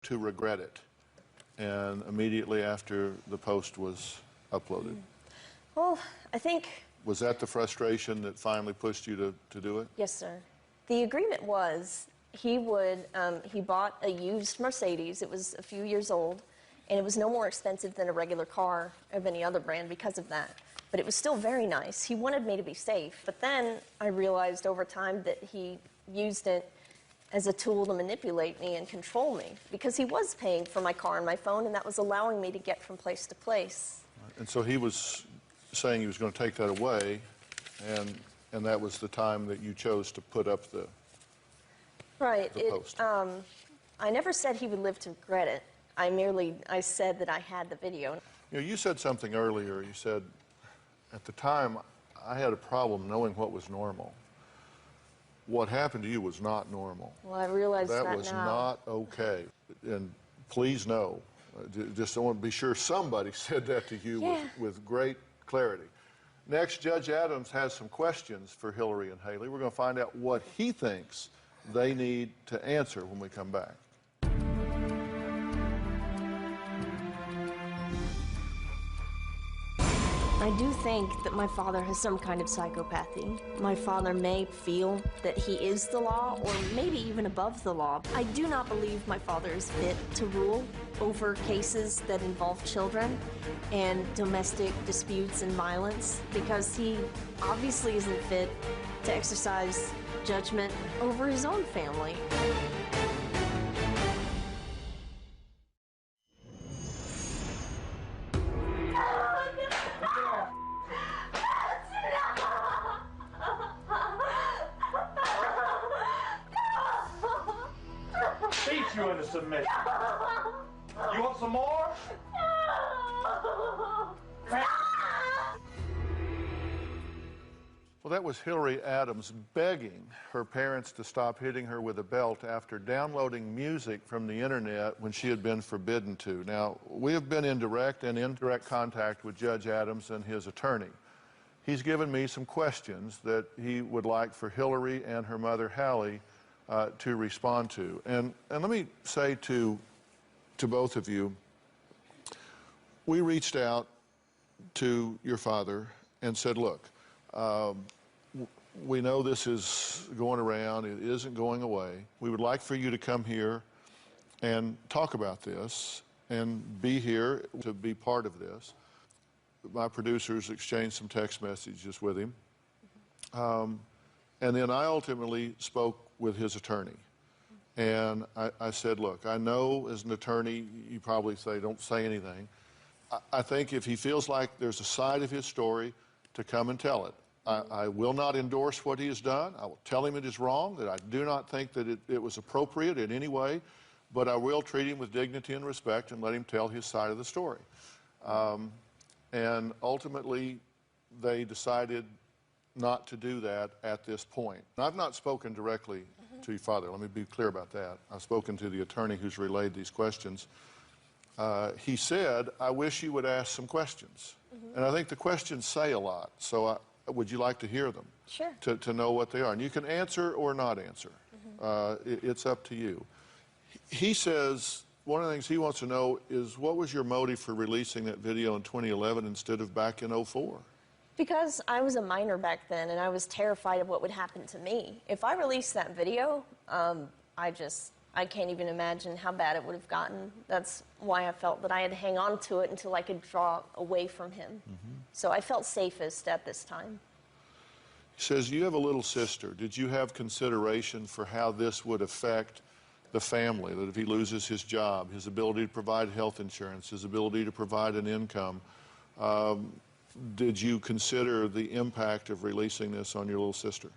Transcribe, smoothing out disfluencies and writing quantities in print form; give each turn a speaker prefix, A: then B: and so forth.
A: to regret it, and immediately after the post was uploaded?
B: Well, I think...
A: Was that the frustration that finally pushed you to do it?
B: Yes, sir. The agreement was he bought a used Mercedes. It was a few years old, and it was no more expensive than a regular car of any other brand because of that. But it was still very nice. He wanted me to be safe. But then I realized over time that he used it as a tool to manipulate me and control me, because he was paying for my car and my phone, and that was allowing me to get from place to place.
A: And so he was saying he was going to take that away, and that was the time that you chose to put up the post.
B: I never said he would live to regret it. I said that I had the video.
A: You know, you said something earlier. You said, at the time, I had a problem knowing what was normal. What happened to you was not normal.
B: Well, I realize that now.
A: That was not okay. And please know, just I want to be sure somebody said that to you with great clarity. Next, Judge Adams has some questions for Hillary and Haley. We're going to find out what he thinks they need to answer when we come back.
B: I do think that my father has some kind of psychopathy. My father may feel that he is the law, or maybe even above the law. I do not believe my father is fit to rule over cases that involve children and domestic disputes and violence, because he obviously isn't fit to exercise judgment over his own family.
C: Beat you into submission. You want some more?
A: Well, that was Hillary Adams begging her parents to stop hitting her with a belt after downloading music from the internet when she had been forbidden to. Now, we have been in direct and indirect contact with Judge Adams and his attorney. He's given me some questions that he would like for Hillary and her mother, Hallie, to respond to. And let me say to both of you, we reached out to your father and said, look, we know this is going around, it isn't going away. We would like for you to come here and talk about this and be here to be part of this. My producers exchanged some text messages with him. And then I ultimately spoke with his attorney. And I said, look, I know as an attorney, you probably say, don't say anything. I think if he feels like there's a side of his story, to come and tell it. I will not endorse what he has done. I will tell him it is wrong, that I do not think that it was appropriate in any way, but I will treat him with dignity and respect and let him tell his side of the story. And ultimately, they decided not to do that at this point. I've not spoken directly to your father. Let me be clear about that. I've spoken to the attorney who's relayed these questions. He said, I wish you would ask some questions. And I think the questions say a lot. So would you like to hear them?
B: Sure.
A: To know what they are. And you can answer or not answer. It's up to you. He says one of the things he wants to know is, what was your motive for releasing that video in 2011 instead of back in 2004?
B: Because I was a minor back then, and I was terrified of what would happen to me. If I released that video, I can't even imagine how bad it would have gotten. That's why I felt that I had to hang on to it until I could draw away from him. So I felt safest at this time.
A: He says, you have a little sister. Did you have consideration for how this would affect the family, that if he loses his job, his ability to provide health insurance, his ability to provide an income? Did you consider the impact of releasing this on your little sister?